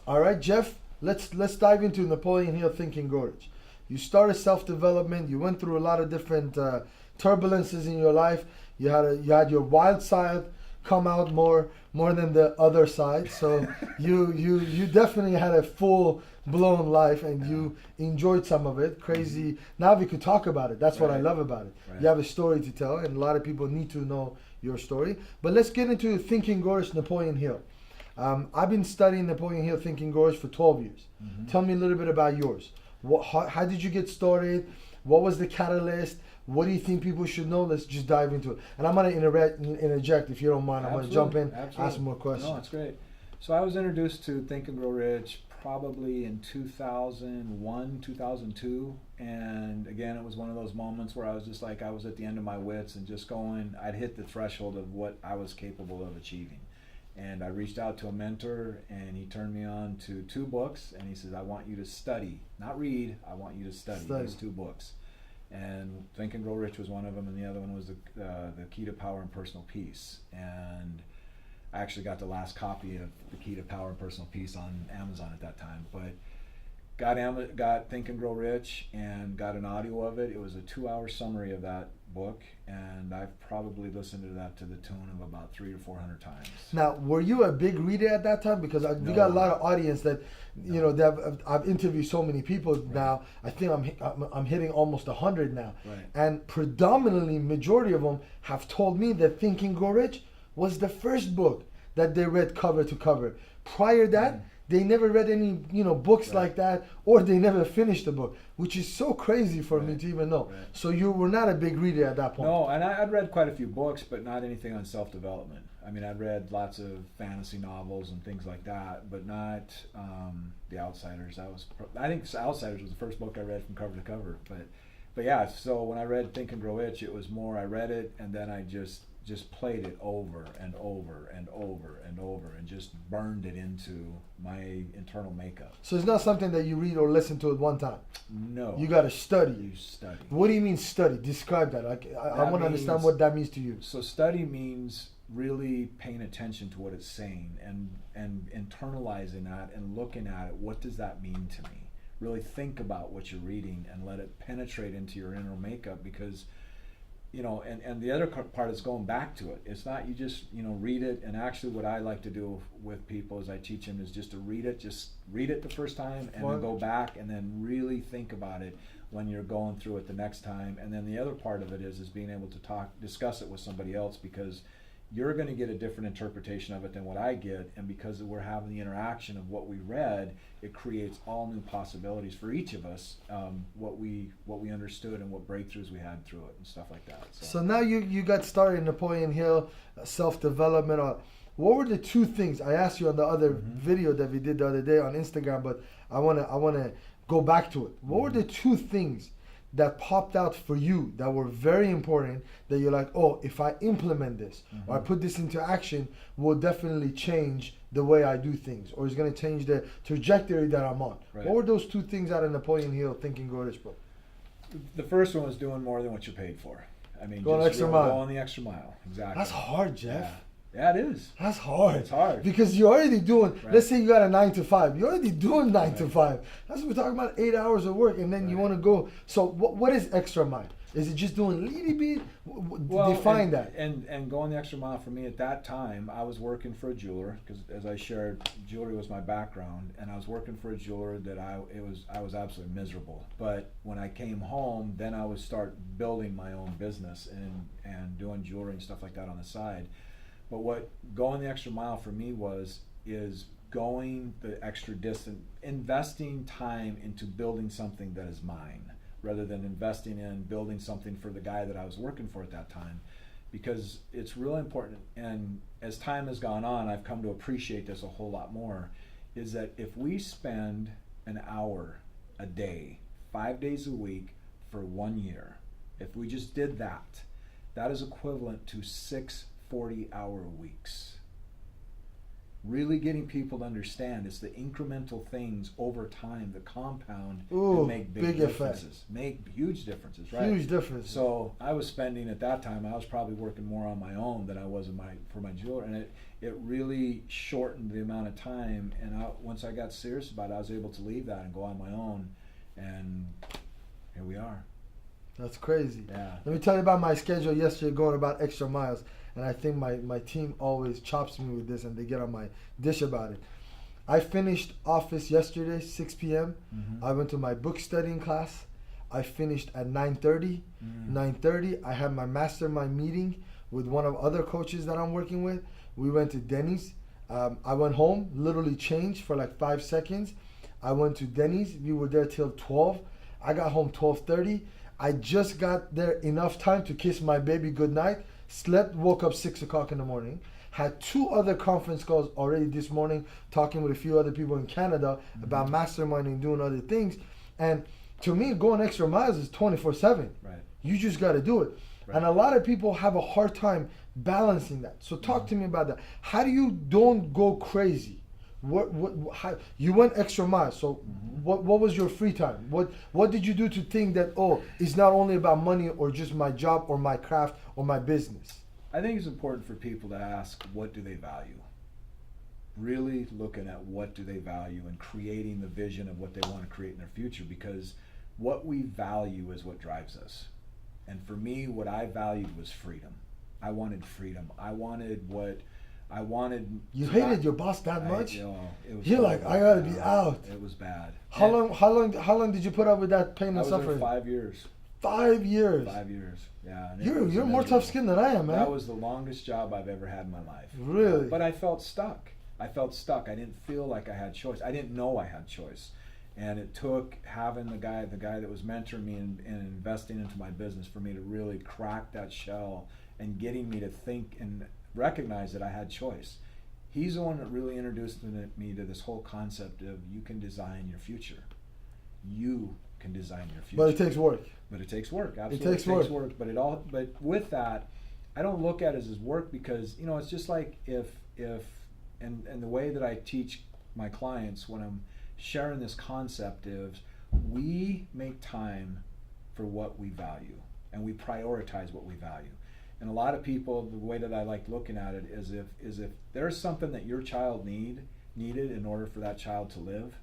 All right, Jeff, let's dive into Napoleon Hill, Think and Grow Rich. You started self-development. You went through a lot of different turbulences in your life. You had your wild side come out more than the other side. So you definitely had a full blown life, and you enjoyed some of it. Crazy. Now we could talk about it. That's what I love about it. You have a story to tell, and a lot of people need to know your story. But let's get into Think and Grow Rich, Napoleon Hill. I've been studying Napoleon Hill, Think and Grow Rich for 12 years. Tell me a little bit about yours. How did you get started? What was the catalyst? What do you think people should know? Let's just dive into it. And I'm going to interject if you don't mind. I'm going to jump in, ask more questions. No, that's great. So I was introduced to Think and Grow Rich probably in 2001, 2002. And again, it was one of those moments where I was just like, I was at the end of my wits and just going, I'd hit the threshold of what I was capable of achieving. And I reached out to a mentor, and he turned me on to 2 books, and he says, I want you to study, not read, I want you to study these 2 books. And Think and Grow Rich was one of them, and the other one was the Key to Power and Personal Peace. And I actually got the last copy of the Key to Power and Personal Peace on Amazon at that time. But got Think and Grow Rich and got an audio of it. It was a 2-hour summary of that book, and I've probably listened to that to the tune of about 300 to 400 times. Now, were you a big reader at that time? Because we got a lot of audience that, you know, that I've interviewed so many people now. I think I'm hitting almost 100 now. And predominantly, majority of them have told me that Think and Grow Rich was the first book that they read cover to cover. Prior to that, they never read any, books like that, or they never finished the book, which is so crazy for me to even know. So you were not a big reader at that point. No, and I'd read quite a few books, but not anything on self-development. I mean, I'd read lots of fantasy novels and things like that, but not The Outsiders. I think Outsiders was the first book I read from cover to cover. But yeah, so when I read Think and Grow Rich, it was more I read it, and then I just played it over and over and over and over and just burned it into my internal makeup. So it's not something that you read or listen to at one time? No. You got to study. You study. What do you mean study? Describe that. I want to understand what that means to you. So study means really paying attention to what it's saying and internalizing that and looking at it. What does that mean to me? Really think about what you're reading and let it penetrate into your inner makeup, because and the other part is going back to it. It's not you just, read it. And actually what I like to do with people is I teach them is just to read it the first time, and then go back and then really think about it when you're going through it the next time. And then the other part of it is being able to discuss it with somebody else, because you're going to get a different interpretation of it than what I get, and because we're having the interaction of what we read, it creates all new possibilities for each of us, what we understood and what breakthroughs we had through it and stuff like that. So now you got started in Napoleon Hill, self-development. What were the 2 things I asked you on the other video that we did the other day on Instagram, but I wanna go back to it. What were the 2 things that popped out for you that were very important, that you're like, oh, if I implement this or I put this into action, will definitely change the way I do things, or it's going to change the trajectory that I'm on? What were those 2 things out of Napoleon Hill, Think and Grow Rich book? The first one was doing more than what you're paid for. I mean, going the extra mile. Going the extra mile. Exactly. That's hard, Jeff. Yeah, it is. That's hard. It's hard. Because you're already doing, let's say you got a 9 to 5. You're already doing 9 to 5. That's what we're talking about, 8 hours of work, and then you want to go. So what is extra mile? Is it just doing little bit? Define that. And going the extra mile for me at that time, I was working for a jeweler, because as I shared, jewelry was my background, and I was working for a jeweler that I was absolutely miserable. But when I came home, then I would start building my own business and doing jewelry and stuff like that on the side. But what going the extra mile for me is going the extra distance, investing time into building something that is mine, rather than investing in building something for the guy that I was working for at that time. Because it's really important, and as time has gone on, I've come to appreciate this a whole lot more, is that if we spend an hour a day, 5 days a week for 1 year, if we just did that, that is equivalent to 6 40-hour weeks. Really getting people to understand it's the incremental things over time that compound Ooh, and make big differences. Effect. Make huge differences, right? Huge differences. So I was spending at that time, I was probably working more on my own than I was for my jeweler, and it really shortened the amount of time. And once I got serious about it, I was able to leave that and go on my own, and here we are. That's crazy. Yeah. Let me tell you about my schedule yesterday, going about extra miles. And I think my team always chops me with this, and they get on my dish about it. I finished office yesterday, 6 p.m. Mm-hmm. I went to my book studying class. I finished at 9:30. 9:30, I had my mastermind meeting with one of other coaches that I'm working with. We went to Denny's. I went home, literally changed for like 5 seconds. I went to Denny's. We were there till 12. I got home 12:30. I just got there enough time to kiss my baby goodnight. Slept, woke up 6 o'clock in the morning. Had 2 other conference calls already this morning, talking with a few other people in Canada about masterminding, doing other things. And to me, going extra miles is 24/7. Right. You just got to do it. Right. And a lot of people have a hard time balancing that. So talk to me about that. How do you don't go crazy? How, you went extra miles. So what was your free time? What did you do to think that, oh, it's not only about money or just my job or my craft or my business? I think it's important for people to ask, what do they value? Really looking at what do they value and creating the vision of what they want to create in their future, because what we value is what drives us. And for me, what I valued was freedom. I wanted freedom. I wanted. You hated your boss that much? It was You're like, I gotta be out. It was bad. How long did you put up with that pain and I was suffering? there 5 years. 5 years. 5 years. Yeah. And You're more tough skinned than I am, man. That was the longest job I've ever had in my life. Really? But I felt stuck. I didn't feel like I had choice. I didn't know I had choice. And it took having the guy that was mentoring me and investing into my business for me to really crack that shell and getting me to think and recognize that I had choice. He's the one that really introduced me to this whole concept of you can design your future. You can design your future. But it takes work. But it takes work. Absolutely, it takes work. But with that, I don't look at it as work, because it's just like if and the way that I teach my clients when I'm sharing this concept is, we make time for what we value and we prioritize what we value. And a lot of people, the way that I like looking at it is if there's something that your child needed in order for that child to live,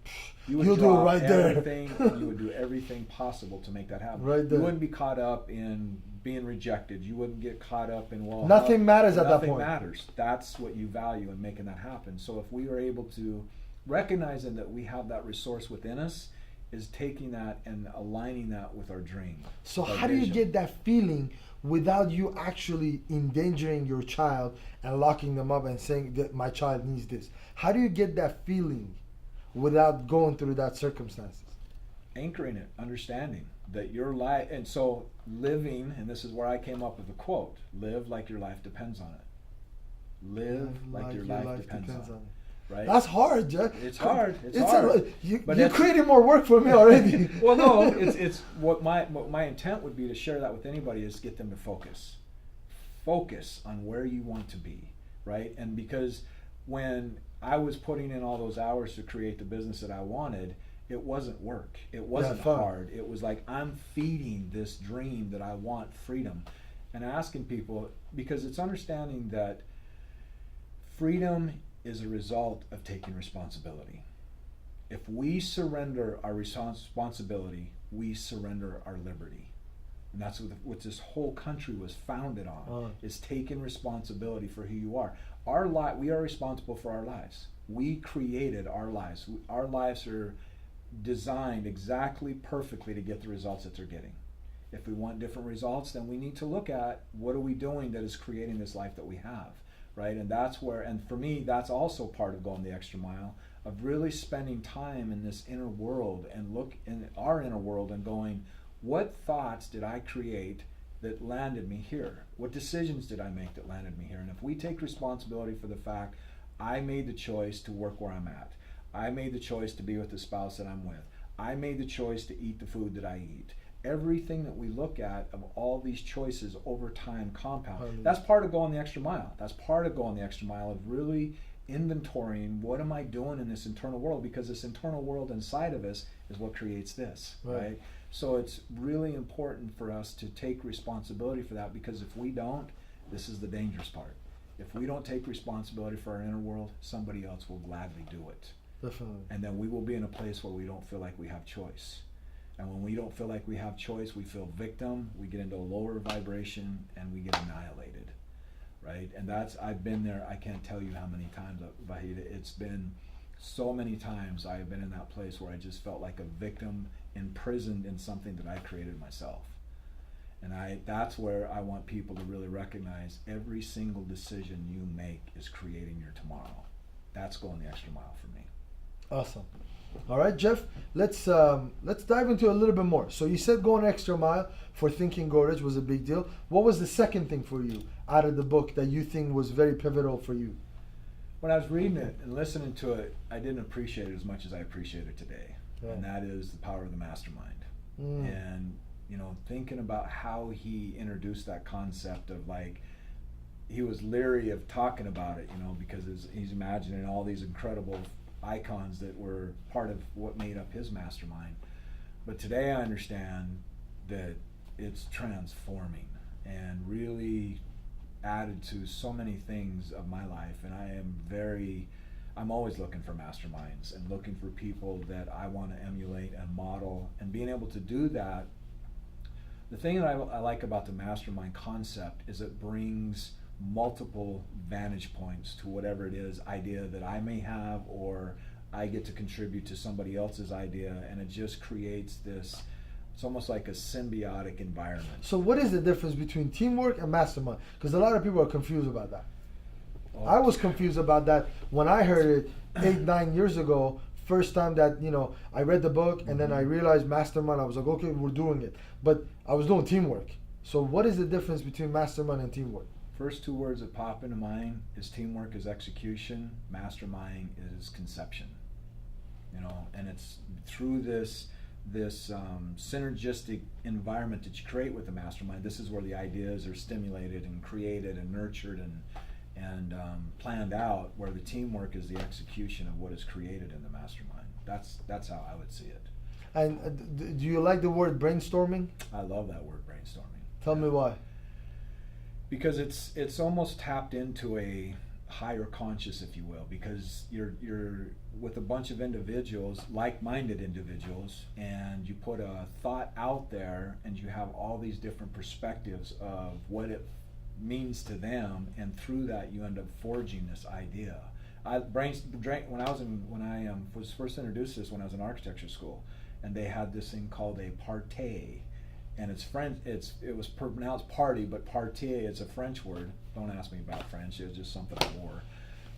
you would do it right there. You would do everything possible to make that happen. Right there. You wouldn't be caught up in being rejected. You wouldn't get caught up in nothing matters at that point. Nothing matters. That's what you value in making that happen. So if we are able to recognizing that we have that resource within us, is taking that and aligning that with our dream. So how do you get that feeling without you actually endangering your child and locking them up and saying that my child needs this? How do you get that feeling without going through that circumstances? Anchoring it, understanding that your life, and so living, and this is where I came up with the quote, live like your life depends on it. Live like your life depends on it. Right? That's hard, Jack. It's hard. It's hard. You're creating more work for me already. Well, no, it's what my intent would be to share that with anybody is get them to focus on where you want to be, right? And because when I was putting in all those hours to create the business that I wanted, it wasn't work. It wasn't hard. It was like, I'm feeding this dream that I want, freedom, and asking people, because it's understanding that freedom is a result of taking responsibility. If we surrender our responsibility, we surrender our liberty. And that's what this whole country was founded on, is taking responsibility for who you are. We are responsible for our lives. We created our lives. Our lives are designed exactly perfectly to get the results that they're getting. If we want different results, then we need to look at what are we doing that is creating this life that we have. Right, and that's where, and for me, that's also part of going the extra mile, of really spending time in this inner world and look in our inner world and going, what thoughts did I create that landed me here? What decisions did I make that landed me here? And if we take responsibility for the fact, I made the choice to work where I'm at, I made the choice to be with the spouse that I'm with, I made the choice to eat the food that I eat. Everything that we look at of all these choices over time compound. That's part of going the extra mile. That's part of going the extra mile, of really inventorying what am I doing in this internal world, because this internal world inside of us is what creates this, right? So it's really important for us to take responsibility for that, because if we don't, this is the dangerous part. If we don't take responsibility for our inner world, somebody else will gladly do it. Definitely. And then we will be in a place where we don't feel like we have choice. And when we don't feel like we have choice, we feel victim, we get into a lower vibration, and we get annihilated, right? And I've been there, I can't tell you how many times, Vahid, it's been so many times I have been in that place where I just felt like a victim imprisoned in something that I created myself. And that's where I want people to really recognize every single decision you make is creating your tomorrow. That's going the extra mile for me. Awesome. All right, Jeff, let's dive into a little bit more. So you said going extra mile for Think and Grow Rich was a big deal. What was the second thing for you out of the book that you think was very pivotal for you? When I was reading it and listening to it, I didn't appreciate it as much as I appreciate it today. Yeah. And that is the power of the mastermind. And, you know, thinking about how he introduced that concept of, like, he was leery of talking about it, you know, because he's imagining all these incredible icons that were part of what made up his mastermind. But today I understand that it's transforming and really added to so many things of my life. And I'm always looking for masterminds and looking for people that I want to emulate and model, and being able to do that. The thing that I like about the mastermind concept is it brings multiple vantage points to whatever it is idea that I may have, or I get to contribute to somebody else's idea, and it just creates this, it's almost like a symbiotic environment. So what is the difference between teamwork and mastermind? Because a lot of people are confused about that. I was confused about that when I heard it 8-9 years ago. First time that, you know, I read the book, and then I realized mastermind. I was like, okay, we're doing it. But I was doing teamwork. So what is the difference between mastermind and teamwork? First two words that pop into mind is teamwork is execution, mastermind is conception. You know, and it's through this synergistic environment that you create with the mastermind. This is where the ideas are stimulated and created and nurtured and planned out, where the teamwork is the execution of what is created in the mastermind. That's how I would see it. And do you like the word brainstorming? I love that word, brainstorming. Tell me why. Because it's almost tapped into a higher conscious, if you will, because you're with a bunch of individuals, like-minded individuals, and you put a thought out there, and you have all these different perspectives of what it means to them, and through that you end up forging this idea. When I was first introduced to this when I was in architecture school, and they had this thing called a party, and it's French. It was pronounced party, but partie, it's a French word. Don't ask me about French. It was just something I wore.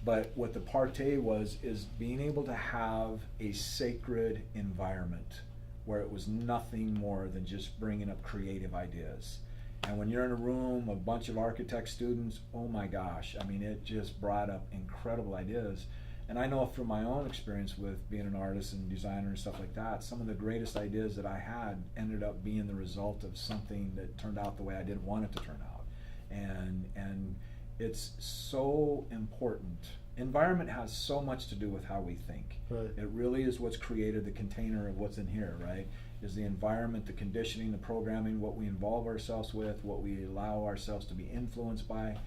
But what the party is being able to have a sacred environment where it was nothing more than just bringing up creative ideas. And when you're in a room, a bunch of architect students, oh my gosh, I mean, it just brought up incredible ideas. And I know through my own experience with being an artist and designer and stuff like that, some of the greatest ideas that I had ended up being the result of something that turned out the way I didn't want it to turn out. And it's so important. Environment has so much to do with how we think. Right. It really is what's created the container of what's in here, right? Is the environment, the conditioning, the programming, what we involve ourselves with, what we allow ourselves to be influenced by.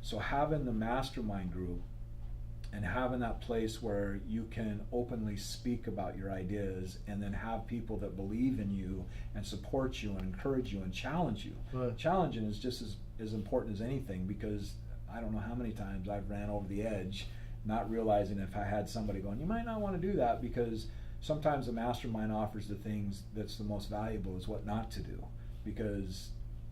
So having the mastermind group and having that place where you can openly speak about your ideas, and then have people that believe in you and support you and encourage you and challenge you. Right. Challenging is just as important as anything, because I don't know how many times I've ran over the edge, not realizing if I had somebody going, you might not want to do that, because sometimes the mastermind offers the things that's the most valuable is what not to do, because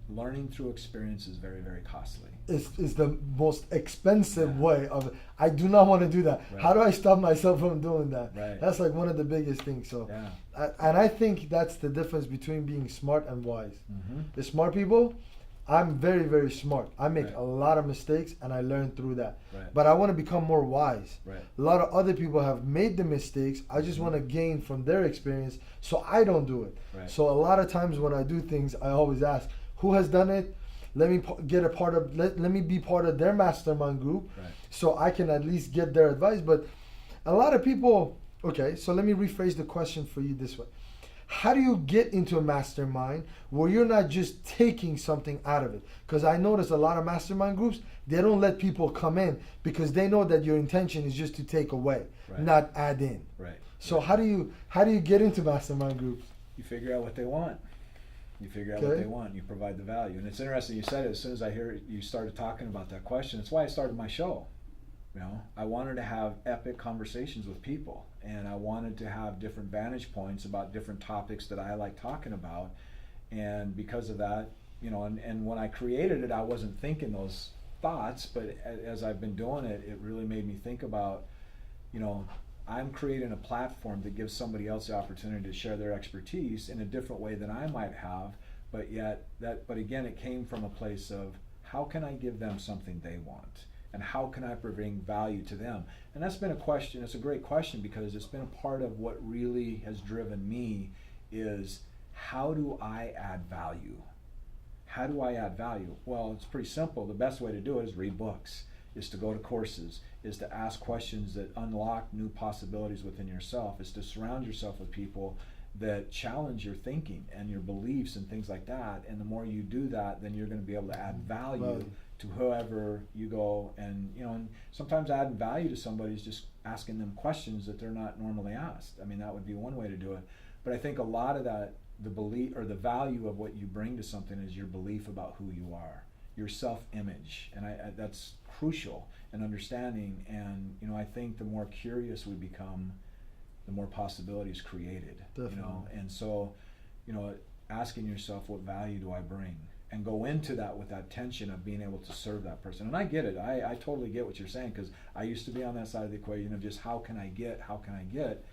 learning through experience is very, very costly. It's the most expensive way of it. I do not want to do that. Right. How do I stop myself from doing that? Right. That's like one of the biggest things. So, and I think that's the difference between being smart and wise. Mm-hmm. The smart people, I'm very, very smart. I make a lot of mistakes, and I learn through that. Right. But I want to become more wise. Right. A lot of other people have made the mistakes. I just want to gain from their experience, so I don't do it. Right. So a lot of times when I do things, I always ask, who has done it? let me get a part of, let me be part of their mastermind group, Right. so I can at least get their advice. But a lot of people, okay, so let me rephrase the question for you this way. How do you get into a mastermind where you're not just taking something out of it? Because I notice a lot of mastermind groups, they don't let people come in because they know that your intention is just to take away, Right. not add in. Right. So how do you get into mastermind groups? You figure out what they want. You figure out what Okay. they want. You provide the value. And it's interesting you said it. As soon as I hear you started talking about that question, it's why I started my show. You know, I wanted to have epic conversations with people, and I wanted to have different vantage points about different topics that I like talking about. And because of that, you know, and when I created it, I wasn't thinking those thoughts, but as I've been doing it, it really made me think about, you know, I'm creating a platform that gives somebody else the opportunity to share their expertise in a different way than I might have, but again, it came from a place of how can I give them something they want? And how can I bring value to them? And that's been a question, it's a great question, because it's been a part of what really has driven me is how do I add value? How do I add value? Well, it's pretty simple. The best way to do it is read books, is to go to courses, is to ask questions that unlock new possibilities within yourself, is to surround yourself with people that challenge your thinking and your beliefs and things like that. And the more you do that, then you're going to be able to add value to whoever you go. And you know, and sometimes adding value to somebody is just asking them questions that they're not normally asked. I mean, that would be one way to do it. But I think a lot of that, the belief or the value of what you bring to something is your belief about who you are, your self-image, and I that's crucial in understanding. And you know, I think the more curious we become, the more possibilities created. Definitely. You know, and so, you know, asking yourself, what value do I bring? And go into that with that tension of being able to serve that person. And I get it. I totally get what you're saying, because I used to be on that side of the equation of just how can I get?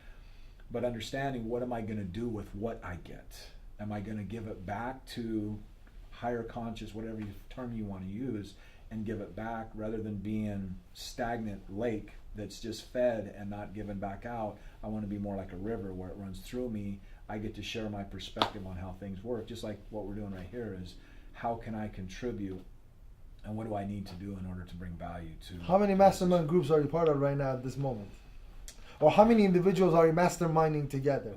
But understanding, what am I going to do with what I get? Am I going to give it back to higher conscious, whatever term you want to use, and give it back rather than being stagnant lake that's just fed and not given back out? I want to be more like a river where it runs through me. I get to share my perspective on how things work, just like what we're doing right here is how can I contribute and what do I need to do in order to bring value to. How many mastermind groups are you part of right now at this moment? Or how many individuals are you masterminding together?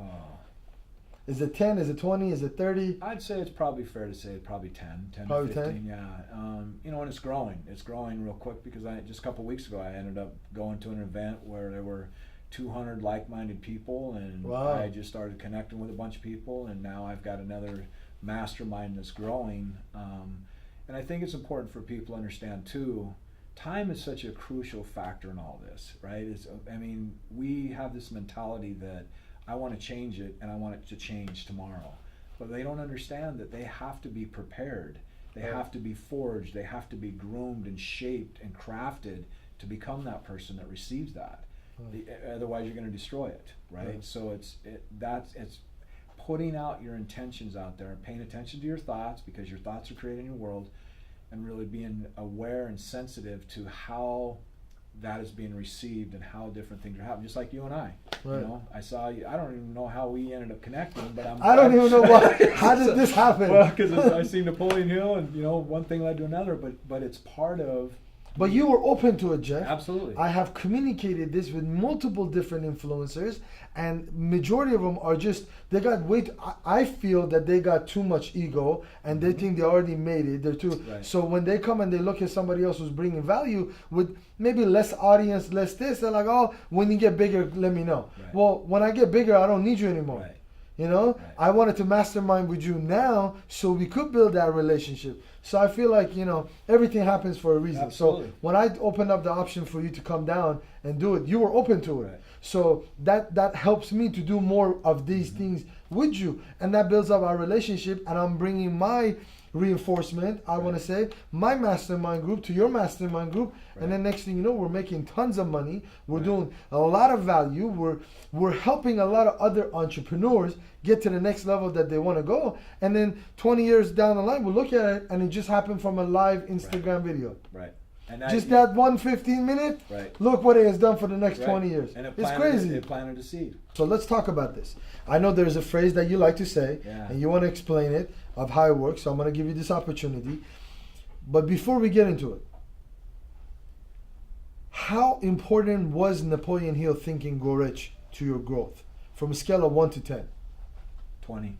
Is it 10? Is it 20? Is it 30? I'd say it's probably fair to say probably 10 Probably to 15, 10? yeah. You know, and it's growing. It's growing real quick because just a couple weeks ago I ended up going to an event where there were 200 like-minded people, and Wow. I just started connecting with a bunch of people, and now I've got another mastermind that's growing. And I think it's important for people to understand too, time is such a crucial factor in all this, right? I mean, we have this mentality that I want to change it and I want it to change tomorrow. But they don't understand that they have to be prepared. They have to be forged. They have to be groomed and shaped and crafted to become that person that receives that. Otherwise, you're going to destroy it, right? Right. So it's putting out your intentions out there and paying attention to your thoughts, because your thoughts are creating your world, and really being aware and sensitive to how that is being received and how different things are happening. Just like you and I, Right. you know, I saw you. I don't even know how we ended up connecting, but I don't even know why. How did this happen? Well, because I seen Napoleon Hill, and you know, one thing led to another. But it's part of. But you were open to it, Jeff. Absolutely. I have communicated this with multiple different influencers, and majority of them are just, they got way I feel that they got too much ego, and they think they already made it. They're too. Right. So when they come and they look at somebody else who's bringing value with maybe less audience, less this, they're like, oh, when you get bigger, let me know. Right. Well, when I get bigger, I don't need you anymore. Right. You know, Right. I wanted to mastermind with you now so we could build that relationship. So I feel like, you know, everything happens for a reason. Absolutely. So when I opened up the option for you to come down and do it, you were open to it. Right. So that helps me to do more of these things with you. And that builds up our relationship. And I'm bringing my reinforcement, I want to say, my mastermind group to your mastermind group. Right. And then next thing you know, we're making tons of money. We're doing a lot of value. We're helping a lot of other entrepreneurs get to the next level that they want to go. And then 20 years down the line, we'll look at it and it just happened from a live Instagram video. Right. And Just that 1 15-minute, Right. look what it has done for the next Right. 20 years. And It's crazy. It planted a seed. So let's talk about this. I know there's a phrase that you like to say, Yeah. and you want to explain it of how it works. So I'm going to give you this opportunity. But before we get into it, how important was Napoleon Hill Think and Grow Rich to your growth? From a scale of 1 to 10. 20.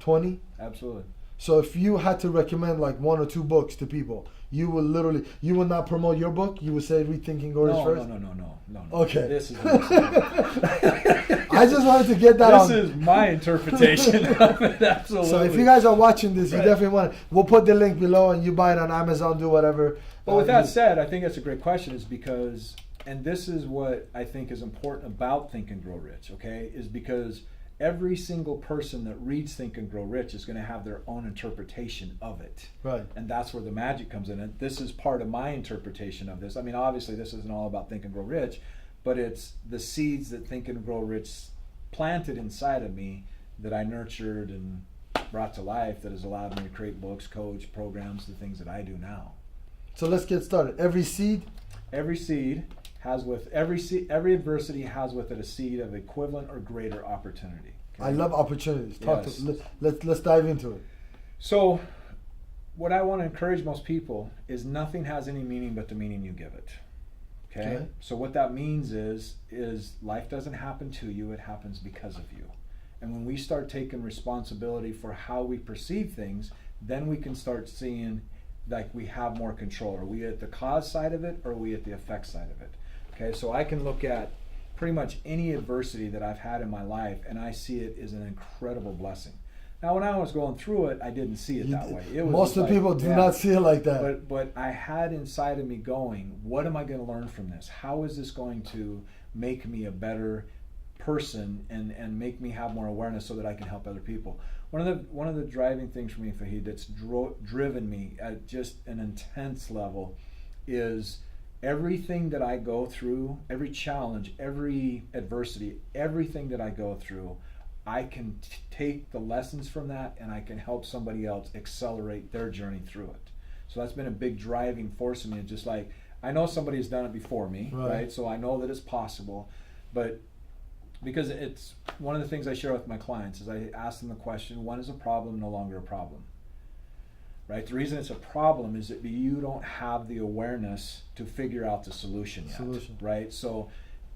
20? Absolutely. So if you had to recommend like 1 or 2 books to people, you would not promote your book? You would say read Think and Grow Rich first? No. Okay. This is I just wanted to get that this on. is my interpretation of it, absolutely. So if you guys are watching this, you Right. definitely want it. We'll put the link below and you buy it on Amazon, do whatever. But with that said, I think that's a great question, is because, and this is what I think is important about Think and Grow Rich, okay, is because every single person that reads Think and Grow Rich is going to have their own interpretation of it. Right. And that's where the magic comes in. And this is part of my interpretation of this. I mean, obviously, this isn't all about Think and Grow Rich, but it's the seeds that Think and Grow Rich planted inside of me that I nurtured and brought to life that has allowed me to create books, coach, programs, the things that I do now. So let's get started. Every seed Has with every adversity has with it a seed of equivalent or greater opportunity. Okay? I love opportunities. Yes. Let's dive into it. So, what I want to encourage most people is nothing has any meaning but the meaning you give it. Okay? So what that means is life doesn't happen to you; it happens because of you. And when we start taking responsibility for how we perceive things, then we can start seeing like we have more control. Are we at the cause side of it, or are we at the effect side of it? Okay, so I can look at pretty much any adversity that I've had in my life, and I see it as an incredible blessing. Now, when I was going through it, I didn't see it that way. It was most of the people do not see it like that. But I had inside of me going, what am I going to learn from this? How is this going to make me a better person and make me have more awareness so that I can help other people? One of the driving things for me, Vahid, that's driven me at just an intense level is everything that I go through, every challenge, every adversity, everything that I go through, I can take the lessons from that and I can help somebody else accelerate their journey through it. So that's been a big driving force in me. Just like, I know somebody has done it before me, right? So I know that it's possible, but because it's one of the things I share with my clients is I ask them the question, when is a problem no longer a problem? Right? The reason it's a problem is that you don't have the awareness to figure out the solution yet. Right? So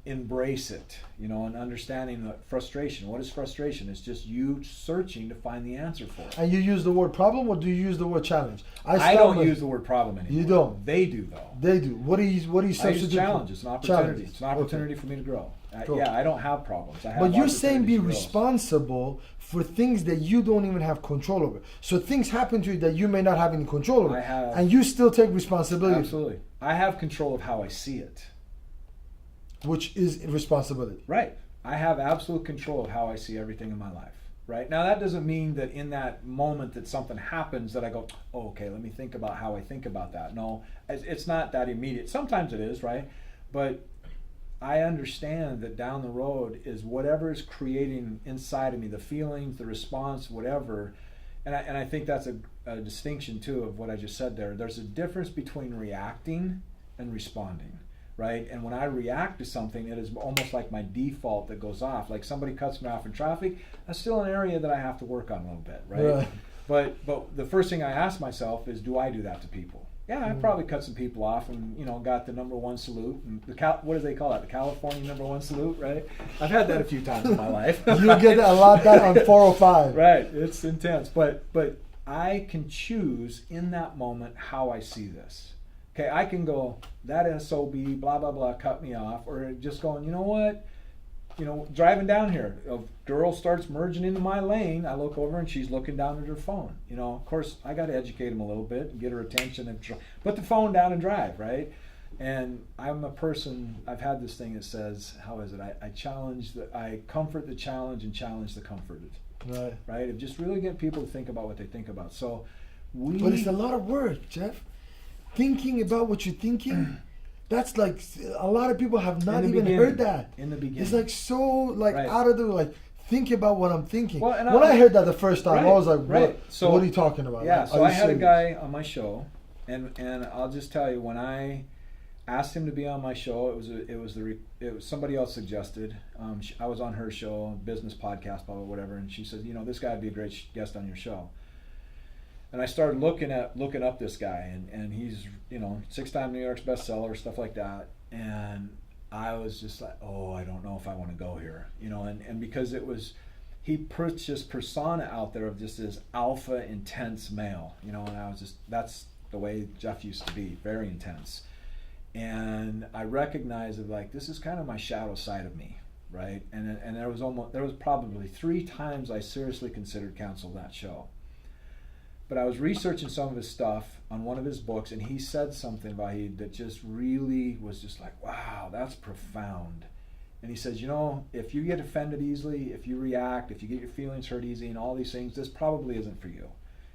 embrace it, and understanding the frustration. What is frustration? It's just you searching to find the answer for it. And you use the word problem, or do you use the word challenge? I don't use the word problem anymore. You don't? They do, though. They do. What do you substitute? I use challenge. It's an opportunity. Challenges. It's an opportunity for me to grow. Cool. Yeah, I don't have problems. I have but you're saying be opportunities to grow. responsible for things that you don't even have control over. So things happen to you that you may not have any control over. And you still take responsibility. Absolutely. I have control of how I see it. Which is responsibility. Right. I have absolute control of how I see everything in my life. Right? Now, that doesn't mean that in that moment that something happens that I go, oh, okay, let me think about how I think about that. No, it's not that immediate. Sometimes it is, right? But I understand that down the road is whatever is creating inside of me, the feelings, the response, whatever. And I think that's a distinction, too, of what I just said there. There's a difference between reacting and responding. Right? And when I react to something, it is almost like my default that goes off. Like somebody cuts me off in traffic, that's still an area that I have to work on a little bit, right? But the first thing I ask myself is, do I do that to people? Yeah, I probably cut some people off and got the #1 salute. And what do they call that? The California #1 salute, right? I've had that a few times in my life. You get a lot of that on 405. Right, it's intense. But I can choose in that moment how I see this. Okay, I can go, that SOB, blah, blah, blah, cut me off. Or just going, you know what? Driving down here, a girl starts merging into my lane. I look over and she's looking down at her phone. Of course, I got to educate him a little bit and get her attention and put the phone down and drive, right? And I'm a person, I've had this thing that says, how is it? I comfort the challenge and challenge the comforted. Right? Of just really get people to think about what they think about. But it's a lot of work, Jeff. Thinking about what you're thinking, that's like a lot of people have not even heard that. In the beginning. It's like so out of the think about what I'm thinking. Well, when I heard that the first time, I was like, what are you talking about? Yeah, so I had a guy on my show, and I'll just tell you, when I asked him to be on my show, it was somebody else suggested. I was on her show, business podcast, blah, blah, whatever, and she said, this guy would be a great guest on your show. And I started looking up this guy, and he's, 6-time New York's bestseller, stuff like that. And I was just like, oh, I don't know if I want to go here, and because he puts this persona out there of just this alpha intense male, and I was just, that's the way Jeff used to be, very intense. And I recognized that, like, this is kind of my shadow side of me, right? And there was probably 3 times I seriously considered canceling that show. But I was researching some of his stuff on one of his books, and he said something, Vahid, that just really was just like, wow, that's profound. And he says, if you get offended easily, if you react, if you get your feelings hurt easy and all these things, this probably isn't for you.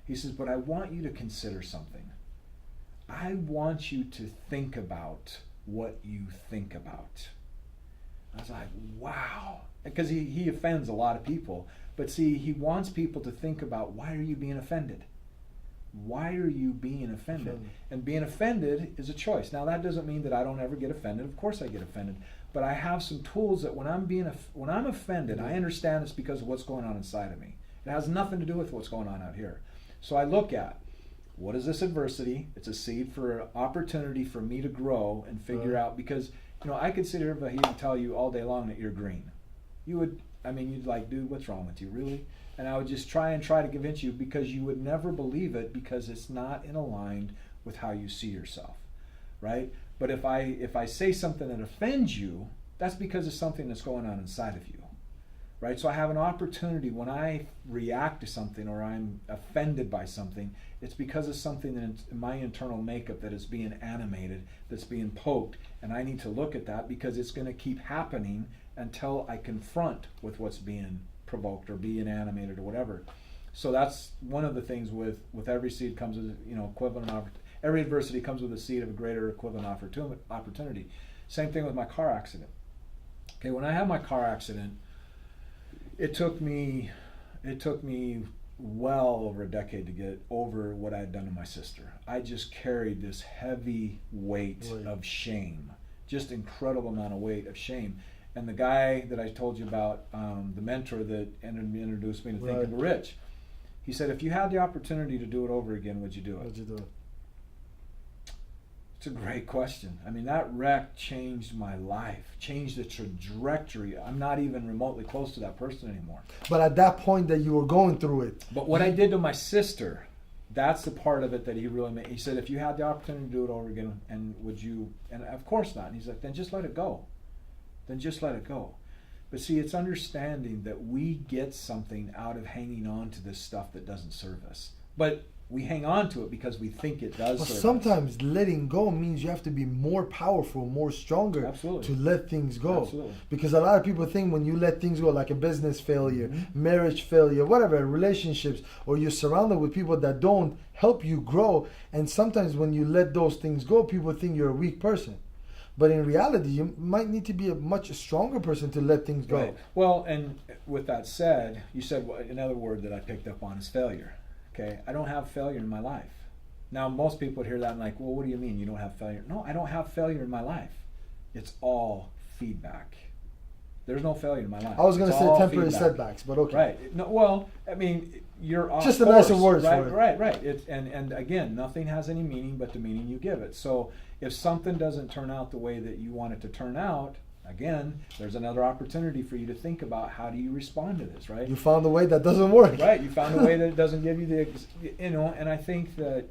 He says, but I want you to consider something. I want you to think about what you think about. I was like, wow. Because he offends a lot of people. But see, he wants people to think about, why are you being offended? Why are you being offended? And being offended is a choice. Now, that doesn't mean that I don't ever get offended. Of course I get offended. But I have some tools that when I'm offended, I understand it's because of what's going on inside of me. It has nothing to do with what's going on out here. So I look at, what is this adversity? It's a seed for an opportunity for me to grow and figure out, because, I could sit here, Vahid, and tell you all day long that you're green. You'd like, dude, what's wrong with you, really? And I would just try to convince you, because you would never believe it, because it's not in aligned with how you see yourself, right? But if I say something that offends you, that's because of something that's going on inside of you, right? So I have an opportunity when I react to something or I'm offended by something, it's because of something in my internal makeup that is being animated, that's being poked, and I need to look at that, because it's going to keep happening until I confront with what's being provoked or being animated or whatever. So that's one of the things with every seed comes with, equivalent opportunity. Every adversity comes with a seed of a greater equivalent opportunity. Same thing with my car accident. Okay, when I had my car accident, it took me well over a decade to get over what I had done to my sister. I just carried this heavy weight of shame, just incredible amount of weight of shame. And the guy that I told you about, the mentor that introduced me to Thinkandgrowrich, he said, if you had the opportunity to do it over again, would you do it? Would you do it? It's a great question. That wreck changed my life, changed the trajectory. I'm not even remotely close to that person anymore. But at that point that you were going through it. But what I did to my sister, that's the part of it that he really made. He said, if you had the opportunity to do it over again, and would you? And of course not. And he's like, then just let it go. Then just let it go. But see, it's understanding that we get something out of hanging on to this stuff that doesn't serve us. But we hang on to it because we think it does serve us. Sometimes letting go means you have to be more powerful, more stronger. Absolutely. To let things go. Absolutely. Because a lot of people think when you let things go, like a business failure, marriage failure, whatever, relationships, or you're surrounded with people that don't help you grow. And sometimes when you let those things go, people think you're a weak person. But in reality, you might need to be a much stronger person to let things go. Right. Well, and with that said, you said another word that I picked up on is failure. Okay, I don't have failure in my life. Now, most people would hear that and like, well, what do you mean you don't have failure? No, I don't have failure in my life. It's all feedback. There's no failure in my life. I was going to say temporary feedback. Setbacks, but okay. Right. No, well, you're off just a course, nicer word right, for it. Right. And again, nothing has any meaning but the meaning you give it. So if something doesn't turn out the way that you want it to turn out, again, there's another opportunity for you to think about how do you respond to this, right? You found a way that doesn't work. Right. You found a way that doesn't give you and I think that,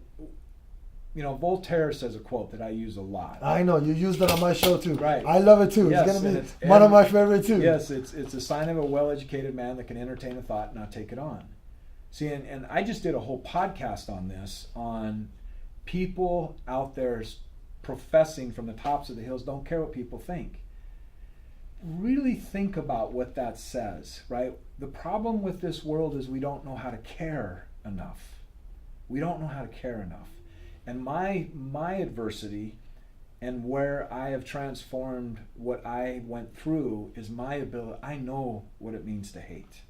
Voltaire says a quote that I use a lot. I know, you used that on my show too. Right. I love it too. Yes, it's going to be one of my favorite too. Yes, it's a sign of a well-educated man that can entertain a thought and not take it on. See, and I just did a whole podcast on this, on people out there professing from the tops of the hills, don't care what people think. Really think about what that says, right? The problem with this world is we don't know how to care enough. We don't know how to care enough. And my adversity and where I have transformed what I went through is my ability. I know what it means to hate.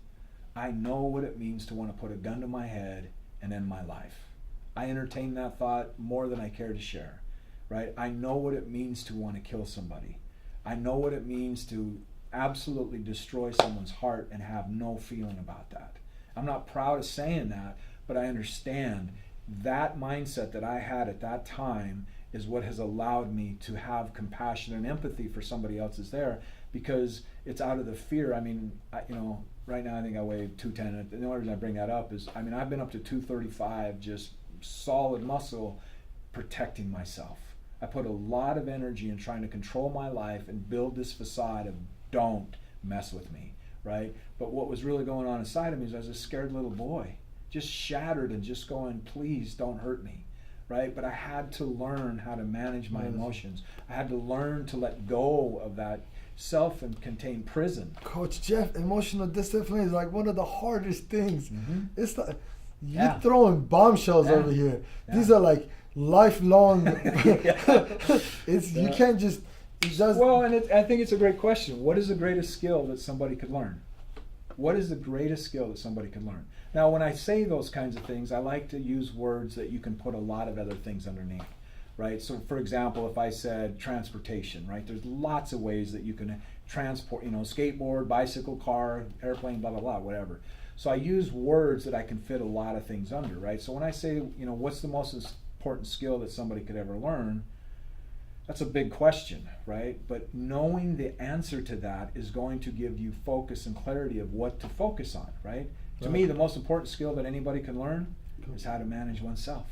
I know what it means to want to put a gun to my head and end my life. I entertain that thought more than I care to share, right? I know what it means to want to kill somebody. I know what it means to absolutely destroy someone's heart and have no feeling about that. I'm not proud of saying that, but I understand that mindset that I had at that time is what has allowed me to have compassion and empathy for somebody else is there, because it's out of the fear. I mean, right now I think I weigh 210. The only reason I bring that up is, I mean, I've been up to 235, just solid muscle, protecting myself. I put a lot of energy in trying to control my life and build this facade of don't mess with me, right? But what was really going on inside of me is I was a scared little boy, just shattered and just going, please don't hurt me, right? But I had to learn how to manage my emotions. I had to learn to let go of that self-contained prison. Coach Jeff, emotional discipline is like one of the hardest things. It's like you're Yeah. throwing bombshells Yeah. over here. Yeah. These are like lifelong. You can't just. Well, and I think it's a great question. What is the greatest skill that somebody could learn? What is the greatest skill that somebody can learn? Now, when I say those kinds of things, I like to use words that you can put a lot of other things underneath, right? So, for example, if I said transportation, right? There's lots of ways that you can transport, skateboard, bicycle, car, airplane, blah, blah, blah, whatever. So I use words that I can fit a lot of things under, right? So when I say, what's the most important skill that somebody could ever learn? That's a big question, right? But knowing the answer to that is going to give you focus and clarity of what to focus on, right? To me, the most important skill that anybody can learn is how to manage oneself.